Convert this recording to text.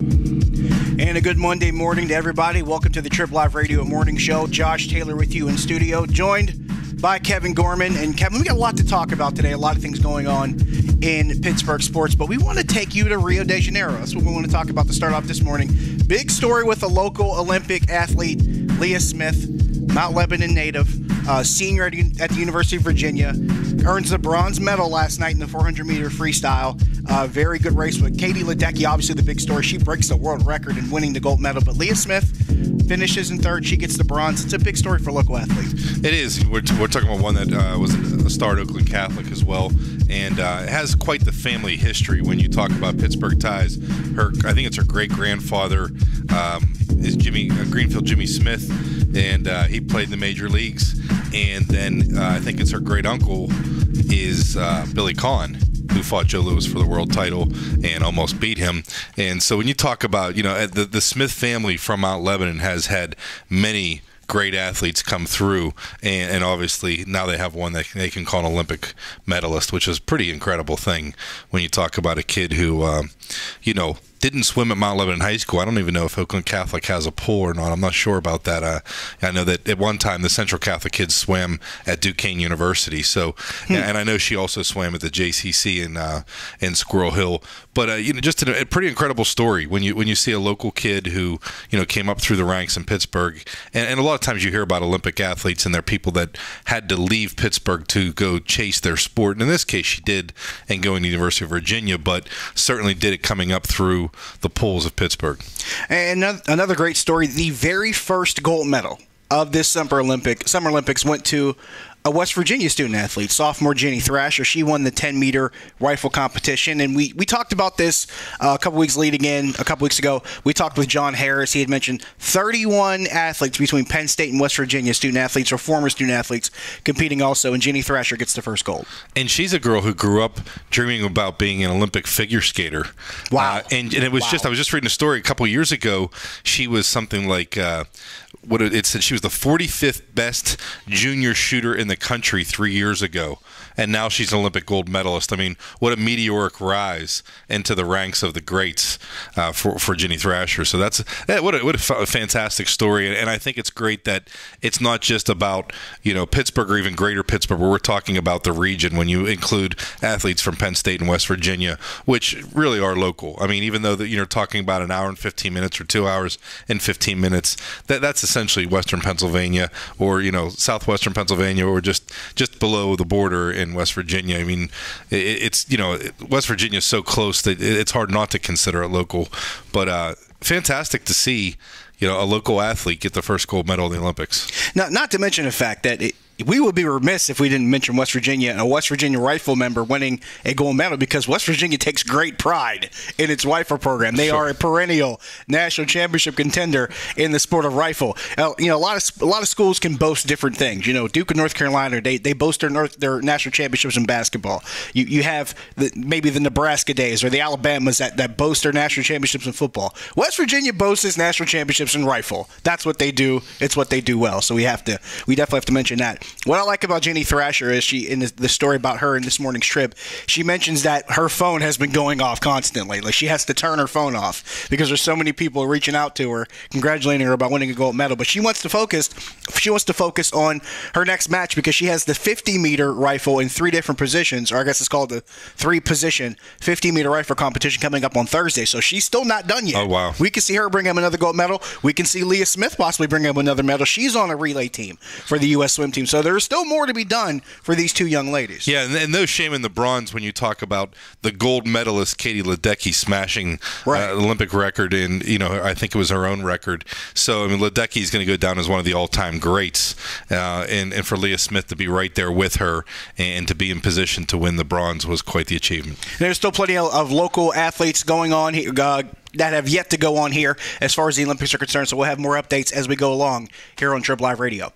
And a good Monday morning to everybody. Welcome to the Trib Live Radio Morning Show. Josh Taylor with you in studio, joined by Kevin Gorman. And Kevin, we got a lot to talk about today, a lot of things going on in Pittsburgh sports, but we want to take you to Rio de Janeiro. That's what we want to talk about to start off this morning. Big story with a local Olympic athlete, Leah Smith, Mount Lebanon native, senior at the University of Virginia, earns the bronze medal last night in the 400-meter freestyle. Very good race with Katie Ledecky, obviously the big story. She breaks the world record in winning the gold medal, but Leah Smith finishes in third. She gets the bronze. It's a big story for local athletes. It is. We're talking about one that was a star at Oakland Catholic as well, and it has quite the family history when you talk about Pittsburgh ties. I think it's her great-grandfather is Greenfield Jimmy Smith, and he played in the major leagues. And then I think it's her great-uncle is Billy Kahn, who fought Joe Louis for the world title and almost beat him. And so when you talk about, the Smith family from Mount Lebanon has had many great athletes come through, and obviously now they have one that they can call an Olympic medalist, which is a pretty incredible thing when you talk about a kid who, didn't swim at Mount Lebanon High School. I don't even know if Oakland Catholic has a pool or not. I'm not sure about that. I know that at one time the Central Catholic kids swam at Duquesne University. So, and I know she also swam at the JCC in Squirrel Hill. But just a pretty incredible story when you see a local kid who came up through the ranks in Pittsburgh. And a lot of times you hear about Olympic athletes and they're people that had to leave Pittsburgh to go chase their sport. And in this case, she did, and going to the University of Virginia, but certainly did it coming up through the pools of Pittsburgh. And another great story, the very first gold medal of this Summer Olympics went to a West Virginia student athlete, sophomore Jenny Thrasher. She won the 10-meter rifle competition, and we talked about this a couple weeks ago. We talked with John Harris. He had mentioned 31 athletes between Penn State and West Virginia, student athletes or former student athletes, competing also, and Jenny Thrasher gets the first gold. And she's a girl who grew up dreaming about being an Olympic figure skater. Wow. And it was I was just reading a story a couple years ago. She was something like it said she was the 45th best junior shooter in the country 3 years ago, and now she's an Olympic gold medalist. I mean, what a meteoric rise into the ranks of the greats for Jenny Thrasher. So what a fantastic story, and I think it's great that it's not just about Pittsburgh or even greater Pittsburgh, where we're talking about the region when you include athletes from Penn State and West Virginia, which really are local. I mean, even though you're talking about an hour and 15 minutes or 2 hours and 15 minutes, that's essentially Western Pennsylvania or southwestern Pennsylvania, or just below the border in West Virginia. I mean, it's West Virginia is so close that it's hard not to consider it local. But fantastic to see a local athlete get the first gold medal in the Olympics. Now, not to mention the fact that we would be remiss if we didn't mention West Virginia, a West Virginia rifle member winning a gold medal, because West Virginia takes great pride in its rifle program. They are a perennial national championship contender in the sport of rifle. A lot of schools can boast different things. Duke of North Carolina, they boast their national championships in basketball. You have maybe the Nebraska days or the Alabamas that boast their national championships in football. West Virginia boasts its national championships in rifle. That's what they do. It's what they do well. So we definitely have to mention that. What I like about Jenny Thrasher is in the story about her in this morning's Trib, she mentions that her phone has been going off constantly. Like, she has to turn her phone off because there's so many people reaching out to her, congratulating her about winning a gold medal. But she wants to focus on her next match, because she has the 50-meter rifle in 3 different positions, or I guess it's called the 3-position 50-meter rifle competition coming up on Thursday. So she's still not done yet. Oh, wow. We can see her bring home another gold medal. We can see Leah Smith possibly bring home another medal. She's on a relay team for the U.S. swim team. So there's still more to be done for these two young ladies. Yeah, and no shame in the bronze when you talk about the gold medalist Katie Ledecky smashing Olympic record in, I think it was her own record. So, Ledecky is going to go down as one of the all-time greats. And for Leah Smith to be right there with her and to be in position to win the bronze was quite the achievement. There's still plenty of local athletes going on here, that have yet to go on here as far as the Olympics are concerned. So we'll have more updates as we go along here on Trib Live Radio.